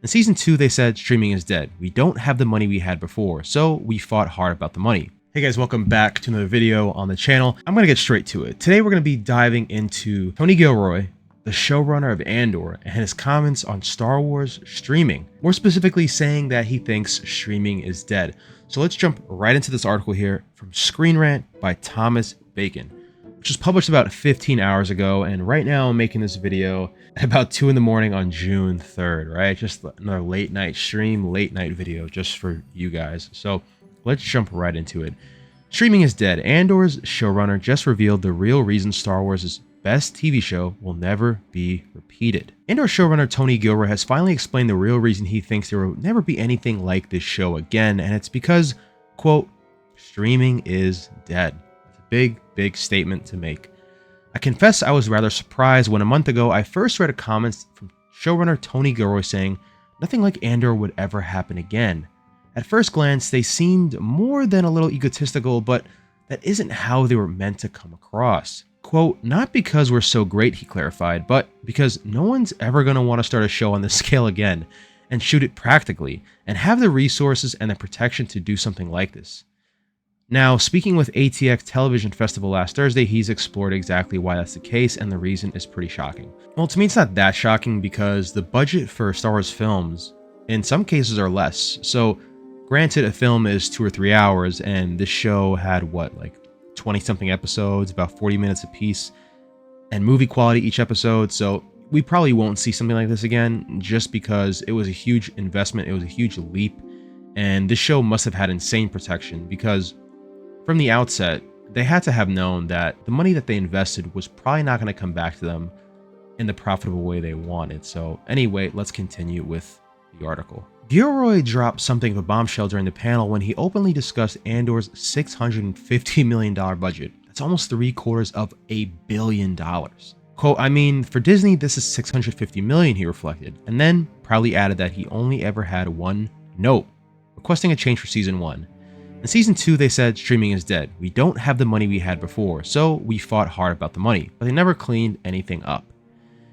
In season 2, they said streaming is dead. We don't have the money we had before, so we fought hard about the money. Hey guys, welcome back to another video on the channel. I'm gonna get straight to it. Today we're gonna be diving into Tony Gilroy, the showrunner of Andor, and his comments on Star Wars streaming. More specifically saying that he thinks streaming is dead. So let's jump right into this article here from Screen Rant by Thomas Bacon, which was published about 15 hours ago. And right now I'm making this video at about 2 in the morning on June 3rd, right? Just another late night stream, late night video just for you guys. So let's jump right into it. Streaming is dead. Andor's showrunner just revealed the real reason Star Wars' best TV show will never be repeated. Andor showrunner Tony Gilroy has finally explained the real reason he thinks there will never be anything like this show again, and it's because, quote, streaming is dead. It's a big statement to make. I confess I was rather surprised when a month ago I first read a comment from showrunner Tony Gilroy saying nothing like Andor would ever happen again. At first glance, they seemed more than a little egotistical, but that isn't how they were meant to come across. Quote, not because we're so great, he clarified, but because no one's ever going to want to start a show on this scale again and shoot it practically and have the resources and the protection to do something like this. Now, speaking with ATX Television Festival last Thursday, he's explored exactly why that's the case, and the reason is pretty shocking. Well, to me, it's not that shocking because the budget for Star Wars films in some cases are less. So granted, a film is 2 or 3 hours, and this show had what, like 20-something episodes, about 40 minutes apiece, and movie quality each episode. So we probably won't see something like this again, just because it was a huge investment, it was a huge leap, and this show must have had insane protection because from the outset, they had to have known that the money that they invested was probably not going to come back to them in the profitable way they wanted. So anyway, let's continue with the article. Gilroy dropped something of a bombshell during the panel when he openly discussed Andor's $650 million budget. That's almost $750 million. Quote, I mean, for Disney, this is $650 million, he reflected, and then proudly added that he only ever had one note, requesting a change for season 1. In season 2, they said streaming is dead. We don't have the money we had before, so we fought hard about the money, but they never cleaned anything up.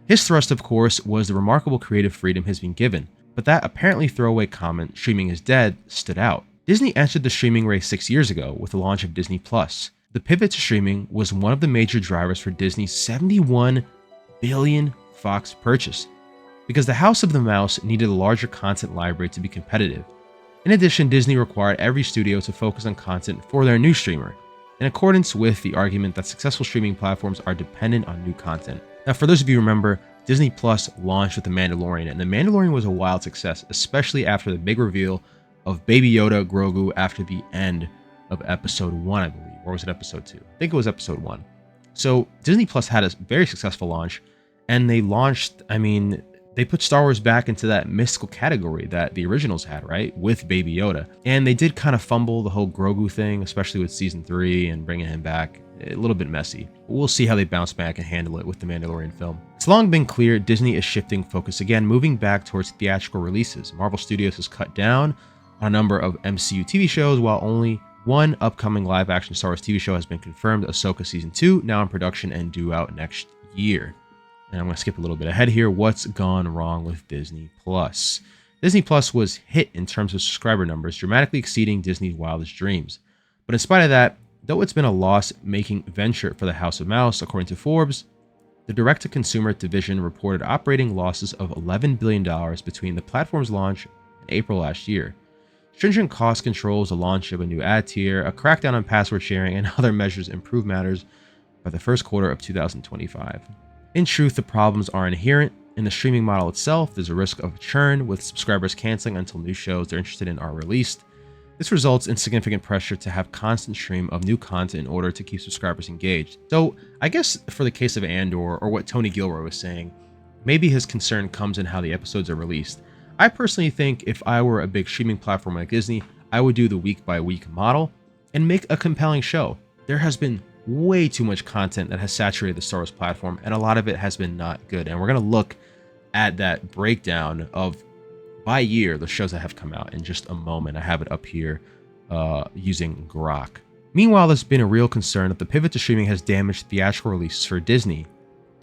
His thrust, of course, was the remarkable creative freedom has been given, but that apparently throwaway comment, streaming is dead, stood out. Disney entered the streaming race 6 years ago with the launch of Disney+. The pivot to streaming was one of the major drivers for Disney's $71 billion Fox purchase, because the House of the Mouse needed a larger content library to be competitive. In addition, Disney required every studio to focus on content for their new streamer, in accordance with the argument that successful streaming platforms are dependent on new content. Now, for those of you who remember, Disney Plus launched with The Mandalorian, and The Mandalorian was a wild success, especially after the big reveal of Baby Yoda Grogu after the end of episode 1, I believe, or was it episode 2? I think it was episode 1. So Disney Plus had a very successful launch, and they launched, they put Star Wars back into that mystical category that the originals had, right? With Baby Yoda. And they did kind of fumble the whole Grogu thing, especially with season 3 and bringing him back. A little bit messy. We'll see how they bounce back and handle it with the Mandalorian film. It's long been clear Disney is shifting focus again, moving back towards theatrical releases. Marvel Studios has cut down on a number of MCU TV shows, while only one upcoming live-action Star Wars TV show has been confirmed, Ahsoka Season 2, now in production and due out next year. And I'm going to skip a little bit ahead here. What's gone wrong with Disney Plus? Disney Plus was hit in terms of subscriber numbers, dramatically exceeding Disney's wildest dreams. But in spite of that, though it's been a loss-making venture for the House of Mouse, according to Forbes, the direct-to-consumer division reported operating losses of $11 billion between the platform's launch and April last year. Stringent cost controls, the launch of a new ad tier, a crackdown on password sharing, and other measures improved matters by the first quarter of 2025. In truth, the problems are inherent in the streaming model itself. There's a risk of churn, with subscribers canceling until new shows they're interested in are released. This results in significant pressure to have constant stream of new content in order to keep subscribers engaged. So I guess for the case of Andor, or what Tony Gilroy was saying, maybe his concern comes in how the episodes are released. I personally think if I were a big streaming platform like Disney, I would do the week-by-week model and make a compelling show. There has been way too much content that has saturated the Star Wars platform, and a lot of it has been not good. And we're going to look at that breakdown of by year the shows that have come out in just a moment. I have it up here using Grok. Meanwhile, there's been a real concern that the pivot to streaming has damaged theatrical releases for Disney.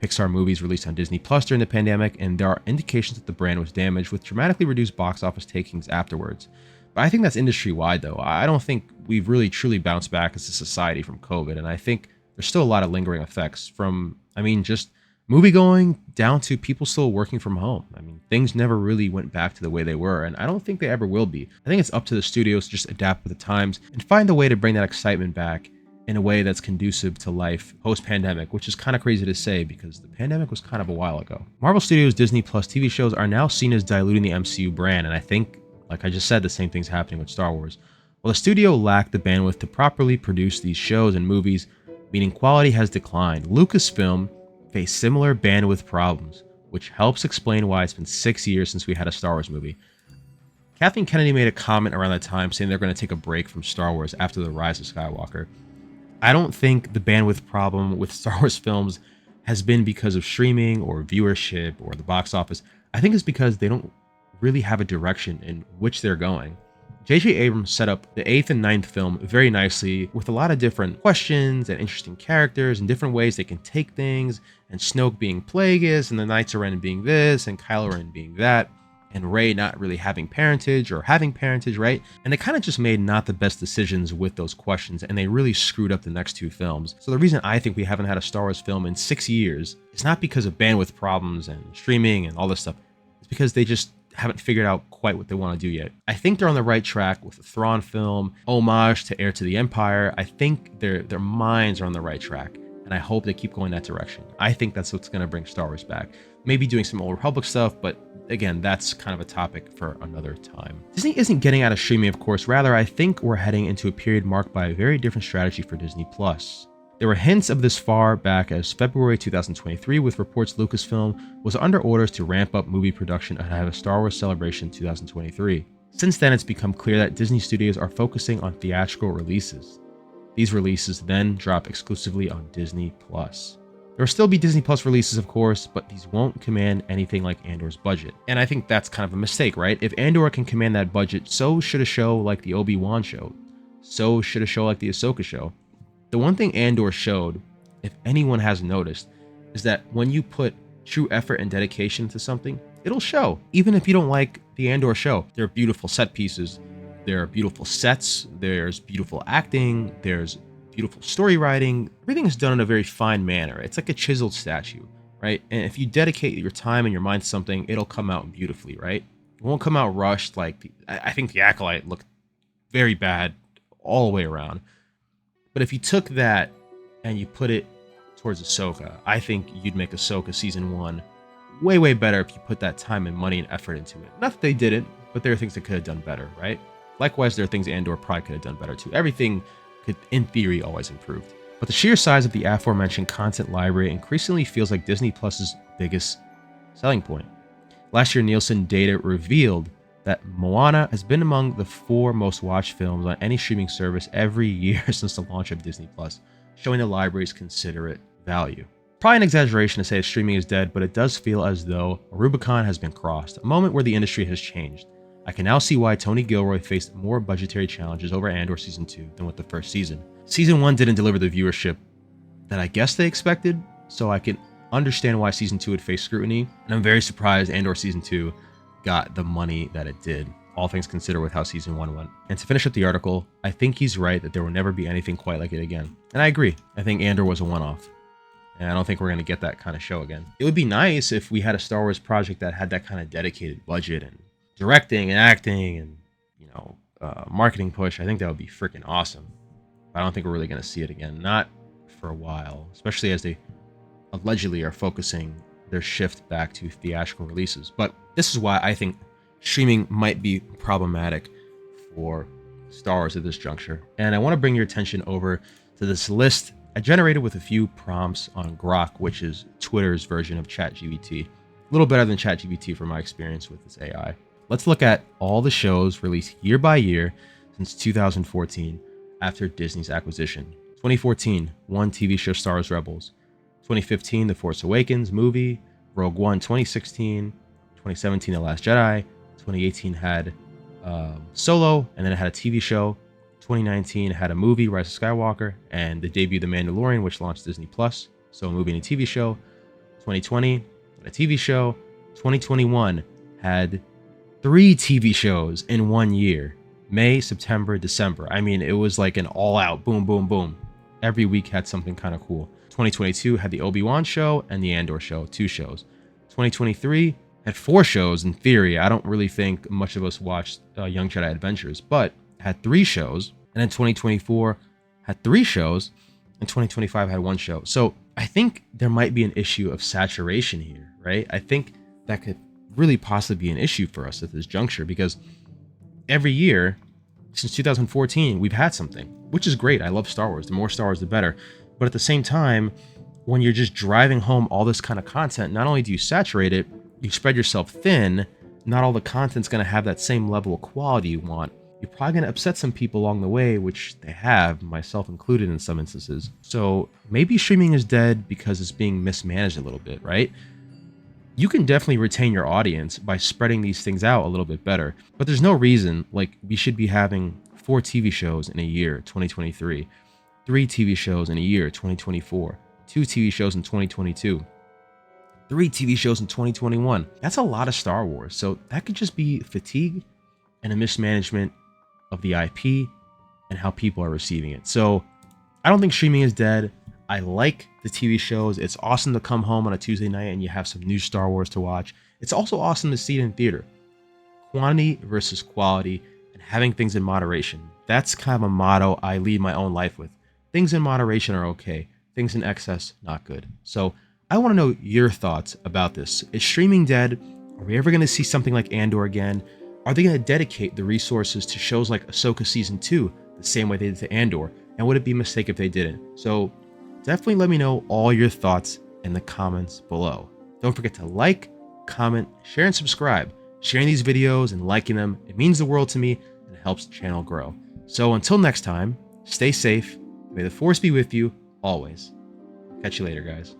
Pixar movies released on Disney Plus during the pandemic, and there are indications that the brand was damaged with dramatically reduced box office takings afterwards. But I think that's industry-wide, though. I don't think we've really truly bounced back as a society from COVID, and I think there's still a lot of lingering effects from, just movie-going down to people still working from home. Things never really went back to the way they were, and I don't think they ever will be. I think it's up to the studios to just adapt with the times and find a way to bring that excitement back in a way that's conducive to life post-pandemic, which is kind of crazy to say because the pandemic was kind of a while ago. Marvel Studios' Disney Plus TV shows are now seen as diluting the MCU brand, and I think, like I just said, the same thing's happening with Star Wars. While the studio lacked the bandwidth to properly produce these shows and movies, meaning quality has declined, Lucasfilm faced similar bandwidth problems, which helps explain why it's been 6 years since we had a Star Wars movie. Kathleen Kennedy made a comment around that time saying they're going to take a break from Star Wars after The Rise of Skywalker. I don't think the bandwidth problem with Star Wars films has been because of streaming or viewership or the box office. I think it's because they don't really have a direction in which they're going. J.J. Abrams set up the 8th and 9th film very nicely with a lot of different questions and interesting characters and different ways they can take things, and Snoke being Plagueis and the Knights of Ren being this and Kylo Ren being that, and Rey not really having parentage or having parentage, right? And they kind of just made not the best decisions with those questions, and they really screwed up the next two films. So the reason I think we haven't had a Star Wars film in 6 years is not because of bandwidth problems and streaming and all this stuff. It's because they just haven't figured out quite what they want to do yet. I think they're on the right track with the Thrawn film, homage to Heir to the Empire. I think their minds are on the right track, and I hope they keep going that direction. I think that's what's going to bring Star Wars back. Maybe doing some Old Republic stuff, but again, that's kind of a topic for another time. Disney isn't getting out of streaming, of course. Rather, I think we're heading into a period marked by a very different strategy for Disney Plus. There were hints of this far back as February 2023, with reports Lucasfilm was under orders to ramp up movie production ahead of Star Wars Celebration 2023. Since then, it's become clear that Disney Studios are focusing on theatrical releases. These releases then drop exclusively on Disney Plus. There will still be Disney Plus releases, of course, but these won't command anything like Andor's budget. And I think that's kind of a mistake, right? If Andor can command that budget, so should a show like the Obi-Wan show. So should a show like the Ahsoka show. The one thing Andor showed, if anyone hasn't noticed, is that when you put true effort and dedication into something, it'll show. Even if you don't like the Andor show, there are beautiful set pieces, there are beautiful sets, there's beautiful acting, there's beautiful story writing. Everything is done in a very fine manner. It's like a chiseled statue, right? And if you dedicate your time and your mind to something, it'll come out beautifully, right? It won't come out rushed. I think the Acolyte looked very bad all the way around. But if you took that and you put it towards Ahsoka, I think you'd make Ahsoka season 1 way, way better if you put that time and money and effort into it. Not that they didn't, but there are things that could have done better, right? Likewise, there are things Andor probably could have done better too. Everything could, in theory, always improved. But the sheer size of the aforementioned content library increasingly feels like Disney Plus's biggest selling point. Last year, Nielsen data revealed that Moana has been among the 4 most watched films on any streaming service every year since the launch of Disney Plus, showing the library's considerate value. Probably an exaggeration to say that streaming is dead, but it does feel as though a Rubicon has been crossed, a moment where the industry has changed. I can now see why Tony Gilroy faced more budgetary challenges over Andor Season 2 than with the first season. Season 1 didn't deliver the viewership that I guess they expected, so I can understand why Season 2 would face scrutiny, and I'm very surprised Andor Season 2 got the money that it did, all things considered with how Season 1 went. And to finish up the article, I think he's right that there will never be anything quite like it again. And I agree. I think Andor was a one-off. And I don't think we're going to get that kind of show again. It would be nice if we had a Star Wars project that had that kind of dedicated budget and directing and acting and, marketing push. I think that would be freaking awesome. But I don't think we're really going to see it again. Not for a while, especially as they allegedly are focusing their shift back to theatrical releases. But this is why I think streaming might be problematic for Star Wars at this juncture. And I want to bring your attention over to this list I generated with a few prompts on Grok, which is Twitter's version of ChatGPT. A little better than ChatGPT from my experience with this AI. Let's look at all the shows released year by year since 2014 after Disney's acquisition. 2014, one TV show, Star Wars Rebels. 2015, The Force Awakens movie. Rogue One. 2016, 2017, The Last Jedi. 2018 had Solo, and then it had a TV show. 2019 had a movie, Rise of Skywalker, and the debut of The Mandalorian, which launched Disney Plus. So a movie and a TV show. 2020 had a TV show. 2021 had 3 TV shows in 1 year. May, September, December. I mean, it was like an all-out boom, boom, boom. Every week had something kind of cool. 2022 had the Obi-Wan show and the Andor show, 2 shows. 2023 had 4 shows in theory. I don't really think much of us watched Young Jedi Adventures, but had 3 shows. And then 2024 had 3 shows, and 2025 had 1 show. So I think there might be an issue of saturation here, right? I think that could really possibly be an issue for us at this juncture, because every year since 2014 we've had something, which is great. I love Star Wars. The more Star Wars, the better. But at the same time, when you're just driving home all this kind of content, not only do you saturate it, you spread yourself thin. Not all the content's going to have that same level of quality you want. You're probably going to upset some people along the way, which they have, myself included in some instances. So maybe streaming is dead because it's being mismanaged a little bit, right? You can definitely retain your audience by spreading these things out a little bit better. But there's no reason like we should be having 4 TV shows in a year, 2023, 3 TV shows in a year, 2024, 2 TV shows in 2022, 3 TV shows in 2021. That's a lot of Star Wars. So that could just be fatigue and a mismanagement of the IP and how people are receiving it. So I don't think streaming is dead. I like the TV shows. It's awesome to come home on a Tuesday night and you have some new Star Wars to watch. It's also awesome to see it in theater. Quantity versus quality, and having things in moderation. That's kind of a motto I lead my own life with. Things in moderation are okay. Things in excess, not good. So I want to know your thoughts about this. Is streaming dead? Are we ever going to see something like Andor again? Are they going to dedicate the resources to shows like Ahsoka Season 2 the same way they did to Andor? And would it be a mistake if they didn't? So definitely let me know all your thoughts in the comments below. Don't forget to like, comment, share, and subscribe. Sharing these videos and liking them, it means the world to me and it helps the channel grow. So until next time, stay safe. May the Force be with you always. Catch you later, guys.